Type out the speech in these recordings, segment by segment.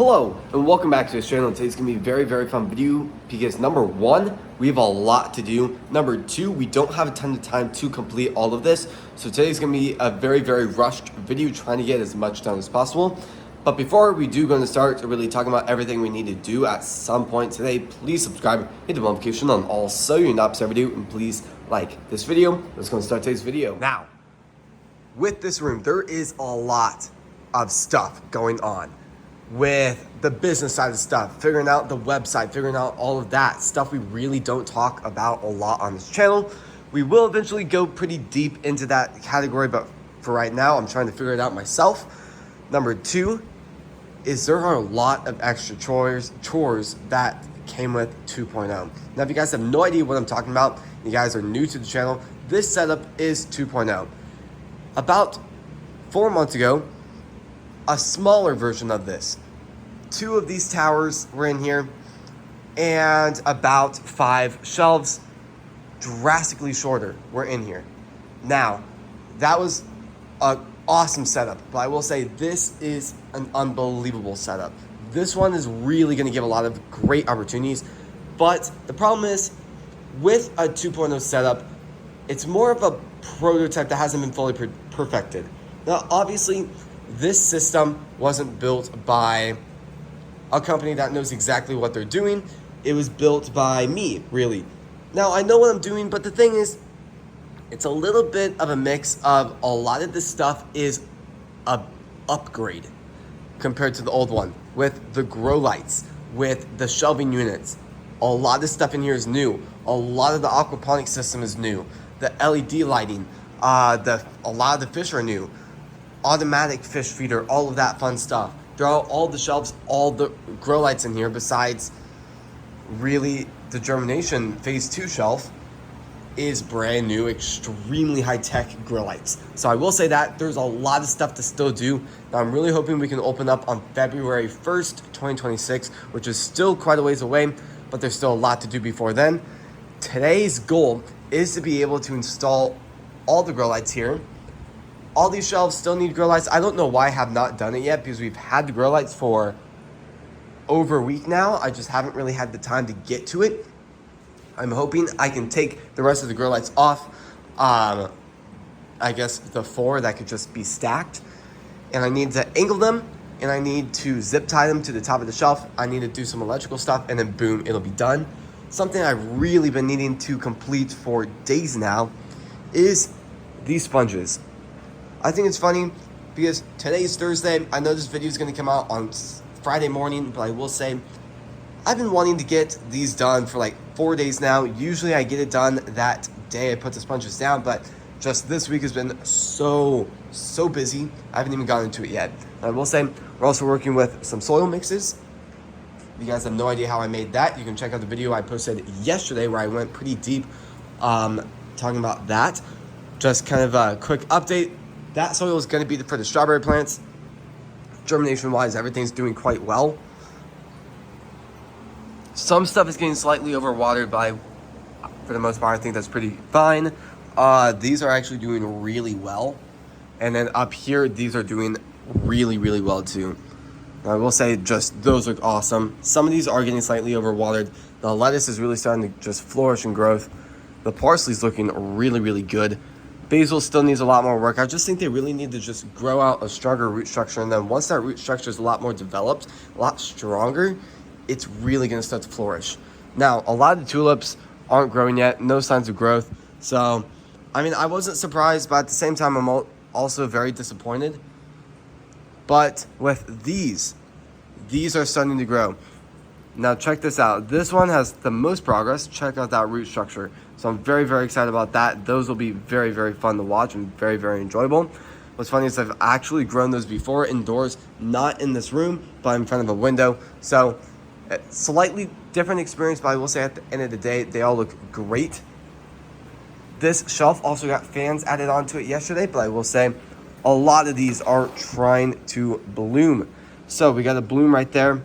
Hello and welcome back to this channel. Today's gonna be a very fun video because number one, we have a lot to do. Number two, we don't have a ton of time to complete all of this. So today's gonna be a very rushed video trying to get as much done as possible. But before we do going to start really talking about everything we need to do at some point today, please subscribe, hit the notification on all so you're not missing every video, and please like this video. Let's go and start today's video. Now, with this room, there is a lot of stuff going on. With the business side of stuff, figuring out the website, figuring out all of that stuff we really don't talk about a lot on this channel. We will eventually go pretty deep into that category, but for right now, I'm trying to figure it out myself. Number two is there are a lot of extra chores that came with 2.0. Now, if you guys have no idea what I'm talking about, you guys are new to the channel, this setup is 2.0. About 4 months ago, a smaller version of this. 2 of these towers were in here and about 5 shelves, drastically shorter, were in here. Now, that was an awesome setup, but I will say this is an unbelievable setup. This one is really going to give a lot of great opportunities, but the problem is with a 2.0 setup, it's more of a prototype that hasn't been fully perfected. Now, obviously, this system wasn't built by a company that knows exactly what they're doing. It was built by me, really. Now, I know what I'm doing, but the thing is, it's a little bit of a mix of a lot of this stuff is a upgrade compared to the old one. With the grow lights, with the shelving units, a lot of stuff in here is new. A lot of the aquaponics system is new. The LED lighting, a lot of the fish are new. Automatic fish feeder, all of that fun stuff. There are all the shelves, all the grow lights in here, besides really the germination phase 2 shelf is brand new, extremely high-tech grow lights. So I will say that there's a lot of stuff to still do. Now, I'm really hoping we can open up on February 1st, 2026, which is still quite a ways away, but there's still a lot to do before then. Today's goal is to be able to install all the grow lights here. All these shelves still need grow lights. I don't know why I have not done it yet because we've had the grow lights for over a week now. I just haven't really had the time to get to it. I'm hoping I can take the rest of the grow lights off. I guess the 4 that could just be stacked. And I need to angle them and I need to zip tie them to the top of the shelf. I need to do some electrical stuff and then boom, it'll be done. Something I've really been needing to complete for days now is these sponges. I think it's funny because today is Thursday. I know this video is going to come out on Friday morning, but I will say I've been wanting to get these done for like 4 days now. Usually I get it done that day I put the sponges down, but just this week has been so busy. I haven't even gotten into it yet. And I will say we're also working with some soil mixes. If you guys have no idea how I made that, you can check out the video I posted yesterday where I went pretty deep talking about that. Just kind of a quick update. That soil is going to be for the strawberry plants. Germination-wise, everything's doing quite well. Some stuff is getting slightly overwatered, but for the most part, I think that's pretty fine. These are actually doing really well. And then up here, these are doing really well too. I will say just those look awesome. Some of these are getting slightly overwatered. The lettuce is really starting to just flourish in growth. The parsley's looking really good. Basil still needs a lot more work. I just think they really need to just grow out a stronger root structure. And then once that root structure is a lot more developed, a lot stronger, it's really going to start to flourish. Now, a lot of the tulips aren't growing yet. No signs of growth. So, I mean, I wasn't surprised, but at the same time, I'm also very disappointed. But with these are starting to grow. Now, check this out. This one has the most progress. Check out that root structure. So I'm very excited about that. Those will be very fun to watch and very enjoyable. What's funny is I've actually grown those before indoors, not in this room, but in front of a window. So slightly different experience, but I will say at the end of the day, they all look great. This shelf also got fans added onto it yesterday, but I will say a lot of these are trying to bloom. So we got a bloom right there.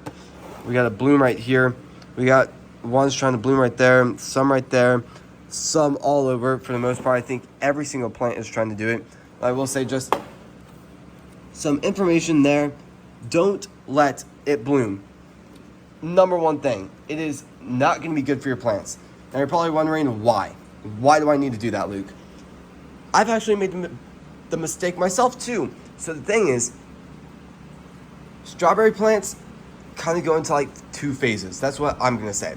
We got a bloom right here. We got ones trying to bloom right there, some right there. Some all over. For the most part, I think every single plant is trying to do it. I will say just some information there. Don't let it bloom. Number one thing, it is not going to be good for your plants. Now you're probably wondering why. Why do I need to do that, Luke? I've actually made the mistake myself too. So the thing is, strawberry plants kind of go into like two phases. That's what I'm going to say.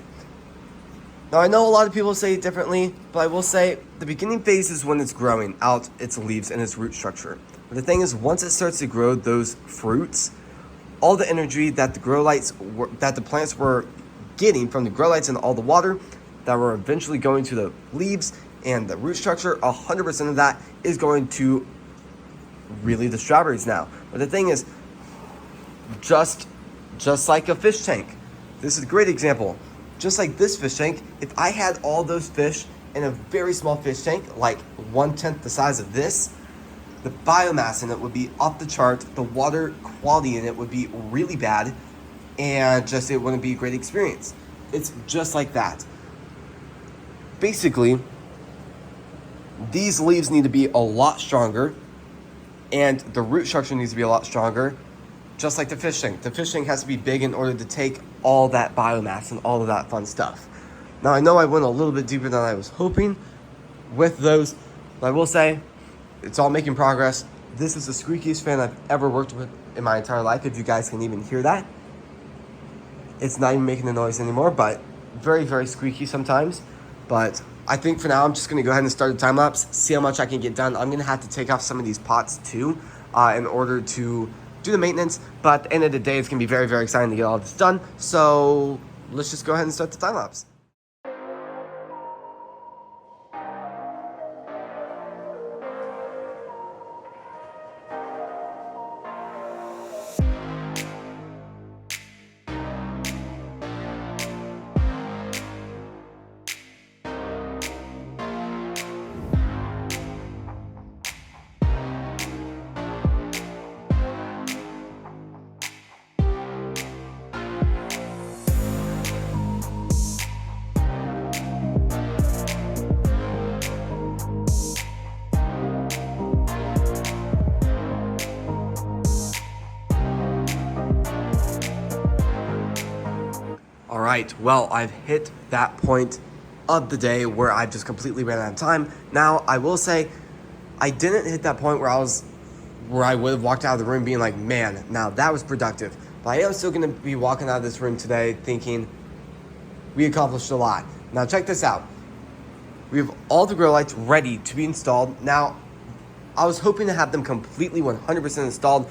Now I know a lot of people say it differently, but I will say the beginning phase is when it's growing out its leaves and its root structure. But the thing is, once it starts to grow those fruits, all the energy that the plants were getting from the grow lights and all the water that were eventually going to the leaves and the root structure, 100% of that is going to really the strawberries now. But the thing is, just like a fish tank, this is a great example. Just like this fish tank, if I had all those fish in a very small fish tank, like 1/10 the size of this, the biomass in it would be off the chart, the water quality in it would be really bad, and just it wouldn't be a great experience. It's just like that. Basically, these leaves need to be a lot stronger, and the root structure needs to be a lot stronger, just like the fish tank. The fish tank has to be big in order to take all that biomass and all of that fun stuff. Now, I know I went a little bit deeper than I was hoping with those, but I will say, it's all making progress. This is the squeakiest fan I've ever worked with in my entire life, if you guys can even hear that. It's not even making a noise anymore, but very, very squeaky sometimes. But I think for now, I'm just gonna go ahead and start a time lapse, see how much I can get done. I'm gonna have to take off some of these pots too, in order to do the maintenance. But at the end of the day, it's gonna be very, very exciting to get all this done. So let's just go ahead and start the time lapse. All right, well, I've hit that point of the day where I just completely ran out of time. Now, I will say, I didn't hit that point where I would have walked out of the room being like, man, now that was productive. But I am still gonna be walking out of this room today thinking we accomplished a lot. Now, check this out. We have all the grow lights ready to be installed. Now, I was hoping to have them completely 100% installed,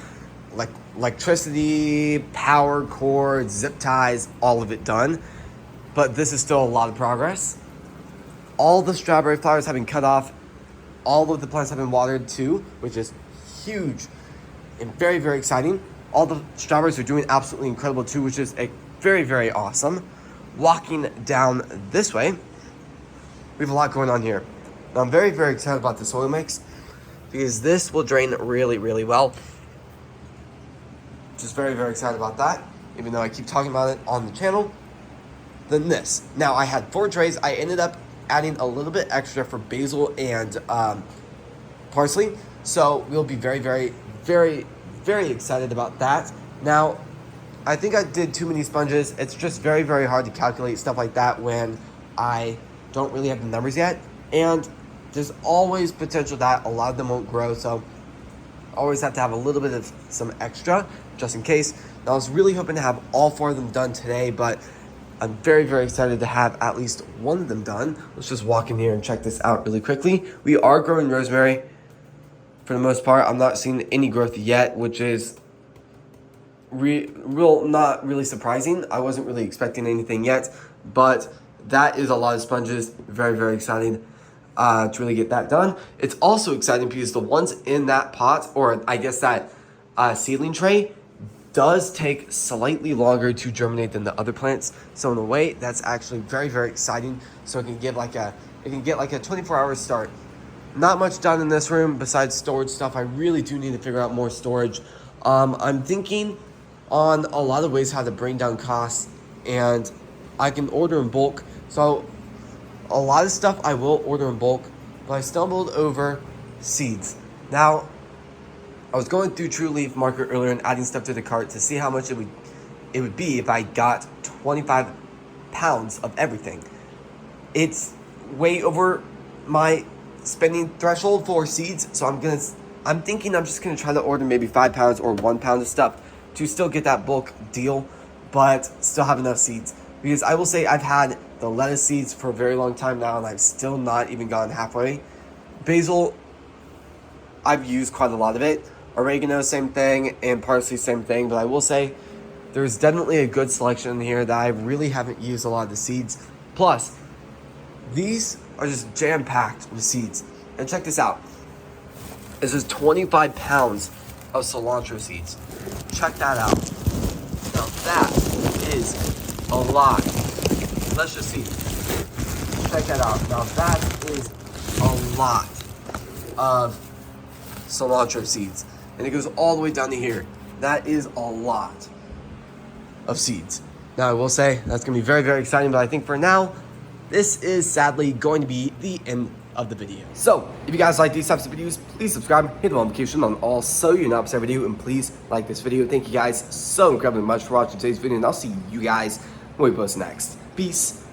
like electricity, power cords, zip ties, all of it done. But this is still a lot of progress. All the strawberry flowers have been cut off. All of the plants have been watered too, which is huge and very, very exciting. All the strawberries are doing absolutely incredible too, which is very, very awesome. Walking down this way, we have a lot going on here. Now, I'm very, very excited about the soil mix because this will drain really, really well. Just very, very excited about that, even though I keep talking about it on the channel. Then this. Now, I had 4 trays. I ended up adding a little bit extra for basil and parsley. So we'll be very, very, very, very excited about that. Now, I think I did too many sponges. It's just very, very hard to calculate stuff like that when I don't really have the numbers yet. And there's always potential that a lot of them won't grow. So always have to have a little bit of some extra just in case. Now, I was really hoping to have all 4 of them done today, but I'm very, very excited to have at least one of them done. Let's just walk in here and check this out really quickly. We are growing rosemary for the most part. I'm not seeing any growth yet, which is not really surprising. I wasn't really expecting anything yet, but that is a lot of sponges. Very, very exciting to really get that done. It's also exciting because the ones in that pot, or I guess that seedling tray, does take slightly longer to germinate than the other plants. So in a way, that's actually very, very exciting. So it can get like a 24-hour start. Not much done in this room besides storage stuff. I really do need to figure out more storage. I'm thinking on a lot of ways how to bring down costs, and I can order in bulk. So a lot of stuff I will order in bulk, but I stumbled over seeds. Now, I was going through True Leaf Market earlier and adding stuff to the cart to see how much it would be if I got 25 pounds of everything. It's way over my spending threshold for seeds, so I'm thinking I'm just gonna try to order maybe 5 pounds or 1 pound of stuff to still get that bulk deal, but still have enough seeds. Because I will say I've had the lettuce seeds for a very long time now, and I've still not even gone halfway. Basil, I've used quite a lot of it. Oregano, same thing, and parsley, same thing. But I will say there's definitely a good selection in here that I really haven't used a lot of the seeds. Plus, these are just jam-packed with seeds. And check this out. This is 25 pounds of cilantro seeds. Check that out. Now that is a lot. Let's just see. Check that out. Now that is a lot of cilantro seeds. And it goes all the way down to here. That is a lot of seeds. Now I will say that's gonna be very, very exciting, but I think for now, this is sadly going to be the end of the video. So if you guys like these types of videos, please subscribe, hit the notification on all so you're not missing a video, and please like this video. Thank you guys so incredibly much for watching today's video, and I'll see you guys when we post next. Peace.